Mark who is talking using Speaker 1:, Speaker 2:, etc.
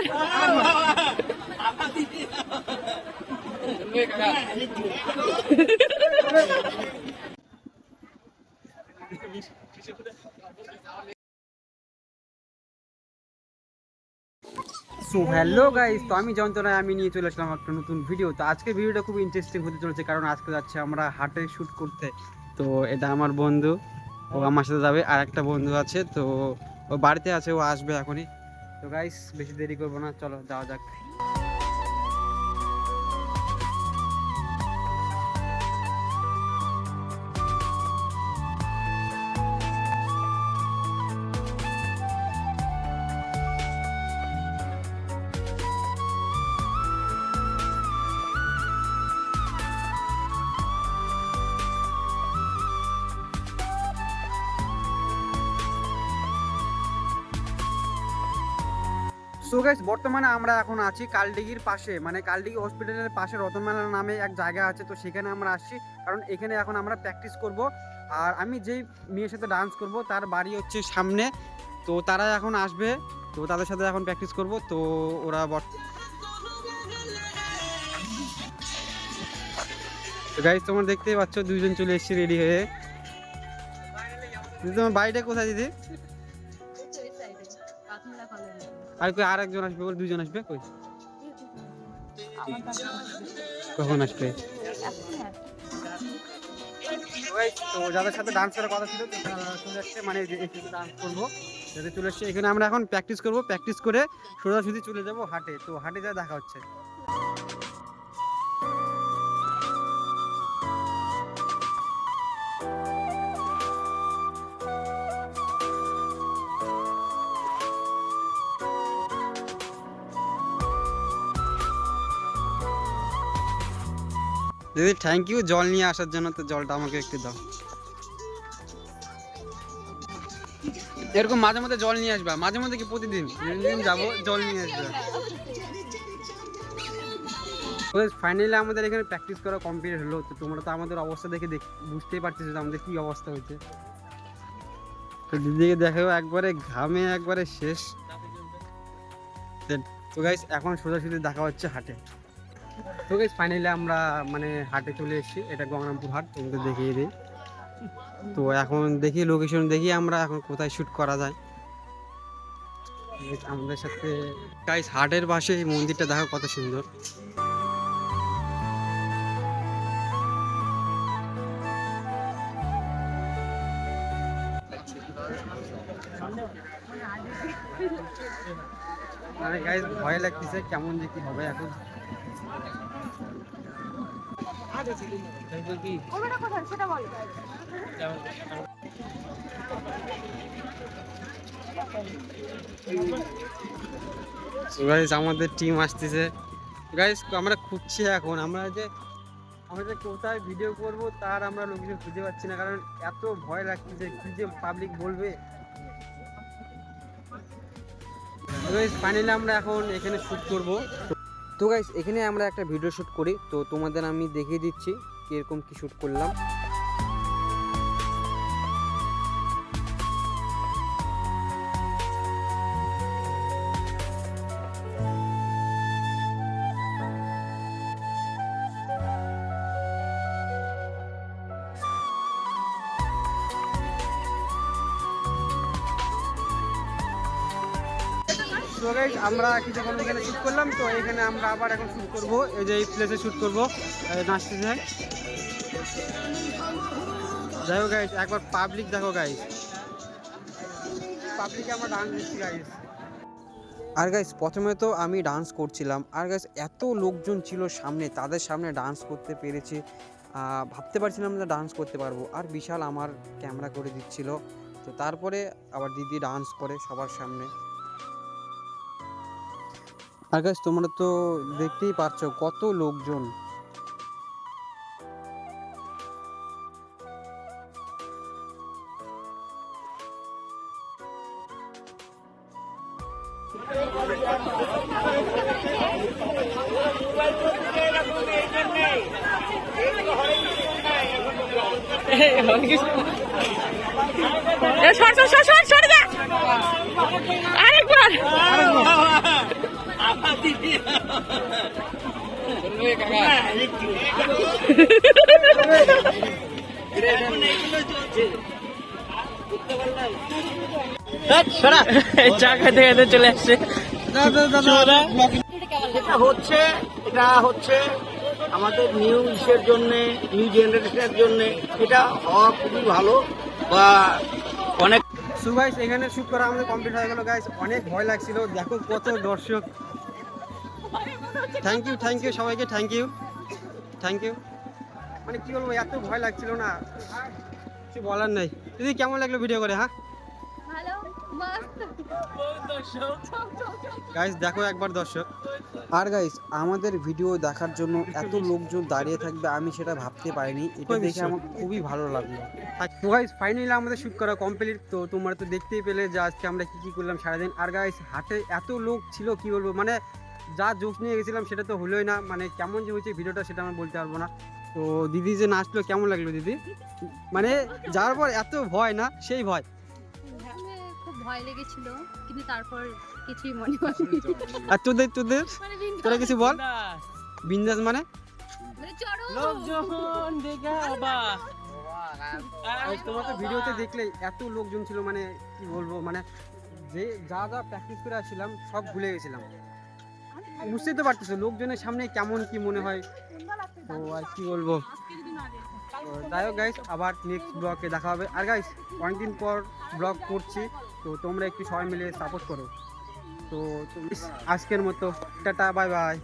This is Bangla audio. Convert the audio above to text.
Speaker 1: সো হ্যালো গাইস, তো আমি যন্ত্রণায় আমি নিয়ে চলে আসলাম একটা নতুন ভিডিও। তো আজকের ভিডিওটা খুব ইন্টারেস্টিং হতে চলেছে, কারণ আজকে যাচ্ছে আমরা হাটে শ্যুট করতে। তো এটা আমার বন্ধু, ও আমার সাথে যাবে। আর একটা বন্ধু আছে, তো ও বাড়িতে আছে, ও আসবে এখনই। তো গাইস বেশি দেরি করবো না, চলো যাওয়া যাক। সো গাইস, বর্তমানে আমরা এখন আছি কালডিগির পাশে, মানে কালডিগি হসপিটালের পাশে রতনমেলা নামে এক জায়গা আছে। তো সেখানে আমরা আসছি, কারণ এখানে এখন আমরা প্র্যাকটিস করব। আর আমি যেই মেয়ের সাথে ডান্স করব তার বাড়ি হচ্ছে সামনে, তো তারা এখন আসবে, তো তাদের সাথে এখন প্র্যাকটিস করব। তো ওরা গাইস তোমরা দেখতেই পাচ্ছ দুইজন চলে এসেছে রেডি হয়ে। তোমার বাড়িটা কোথায় দিদি? আর কই আর একজন আসবে, ওর দুইজন আসবে, কই কখন আসবে? তো যাদের সাথে ডান্স করার কথা ছিল তো চলে আসছে, মানে ডান্স করবো যাতে চলে আসছে। এখানে আমরা এখন প্র্যাকটিস করবো, প্র্যাকটিস করে সোজাসুজি চলে যাবো হাটে। তো হাটে যা দেখা হচ্ছে। দিদি থ্যাংক ইউ জল নিয়ে আসার জন্য, তো জলটা আমাকে একটু দাও। এরকম মাঝে মধ্যে জল নিয়ে আসবা, মাঝে মধ্যে কি প্রতিদিন যাবো জল নিয়ে আসবে। ফাইনালি আমাদের এখানে প্র্যাকটিস করা কমপ্লিট হলো। তো তোমরা তো আমাদের অবস্থা দেখে বুঝতেই পারতেছো যে আমাদের কি অবস্থা হয়েছে। তো দিদিকে দেখো একবারে ঘামে একবারে শেষ। তো গাইস এখন সোজাসুজি দেখা হচ্ছে হাটে। তো গাইস ফাইনালি আমরা মানে হাটে চলে এসেছি, এটা গঙ্গারামপুর হাট, তোমাদের দেখিয়ে দিই। তো এখন দেখি লোকেশন, দেখি আমরা এখন কোথায় শ্যুট করা যায়। আমাদের সাথে গাইস হাটের পাশে এই মন্দিরটা দেখো কত সুন্দর। মানে গাইস ভয় লাগতেছে কেমন যে কি হবে এখন। গাইস আমাদের টিম আসতেছে। গাইস আমরা খুঁজছি এখন, আমরা যে কোথায় ভিডিও করব তার আমরা লোকেশন খুঁজে পাচ্ছি না, কারণ এত ভয় লাগতেছে কি যে পাবলিক বলবে। গাইস ফাইনালি আমরা এখন এখানে শ্যুট করব। তো গাইস এখানে আমরা একটা ভিডিও শ্যুট করি, তো তোমাদের আমি দেখিয়ে দিচ্ছি কিরকম কি শ্যুট করলাম। তো গাইস আমরা কিছুক্ষণ এখানে শ্যুট করলাম, তো এখানে আমরা আবার এখন শ্যুট করব, এই যে এই প্লেসে শ্যুট করব নাচতে যায়। যাই হোক গাইস একবার পাবলিক দেখো গাইস, পাবলিকে আমরা ডান্স দিচ্ছি গাইস। আর গাইস প্রথমে তো আমি ডান্স করছিলাম, আর গাইস এত লোকজন ছিল সামনে, তাদের সামনে ডান্স করতে পেরেছি, ভাবতে পারছিলাম না ডান্স করতে পারবো। আর বিশাল আমার ক্যামেরা করে দিচ্ছিল। তো তারপরে আবার দিদি ডান্স করে সবার সামনে। আর গাইস তোমরা তো দেখতেই পারছো কত লোকজন।
Speaker 2: চা খেতে খেতে চলে আসছে।
Speaker 3: এটা হচ্ছে আমাদের নিউ ইসের জন্য, নিউ জেনারেশনের জন্য এটা হওয়া খুবই ভালো। বা অনেক
Speaker 1: সো গাইস এখানে শুট করা আমাদের কমপ্লিট হয়ে গেল গাইস। অনেক ভয় লাগছিল, দেখো কত দর্শক। থ্যাংক ইউ সবাইকে, থ্যাংক ইউ। মানে কি বলবো, এত ভয় লাগছিল না, কিছু বলার নেই। দিদি কেমন লাগলো ভিডিও করে? হ্যাঁ গাইস দেখো একবার দর্শক। আর গাইস আমাদের ভিডিও দেখার জন্য এত লোকজন দাঁড়িয়ে থাকবে আমি সেটা ভাবতে পারিনি। এটা দেখে আমার খুবই ভালো লাগলো। তো গাইস ফাইনালি আমাদের শুট করা কমপ্লিট। তো তোমরা তো দেখতেই পেলে যে আজকে আমরা কি করলাম সারাদিন। আর গাইস হাটে এত লোক ছিল কি বলবো, মানে যা জোশ নিয়ে গেছিলাম সেটা তো হলোই না। মানে কেমন যে হয়েছে ভিডিওটা সেটা আমি বলতে পারবো না। তো দিদি যে নাচলো কেমন লাগলো দিদি? মানে যার পর এত ভয় না সেই ভয়,
Speaker 4: খুব ভয় লেগেছিল কিন্তু তারপর কিছুই মনে হয়নি।
Speaker 1: আর তোদের তোরা কিছু বল। বিন্দাস মানে
Speaker 2: লোকজন দেখা অবাক।
Speaker 1: তোমার তো ভিডিওতে দেখলে এত লোকজন ছিল, মানে কি বলবো, মানে যে যা প্র্যাকটিস করে আসছিলাম সব ভুলে গেছিলাম। বুঝতেই তো পারতেছো লোকজনের সামনে কেমন কি মনে হয়। তো আর কি বলবো, যাই হোক গাইস আবার নেক্সট ব্লগে দেখা হবে। আর গাইস অনেকদিন পর ব্লগ করছি, তো তোমরা একটু সবাই মিলে সাপোর্ট করো। তো আজকের মতো টাটা, বাই বাই।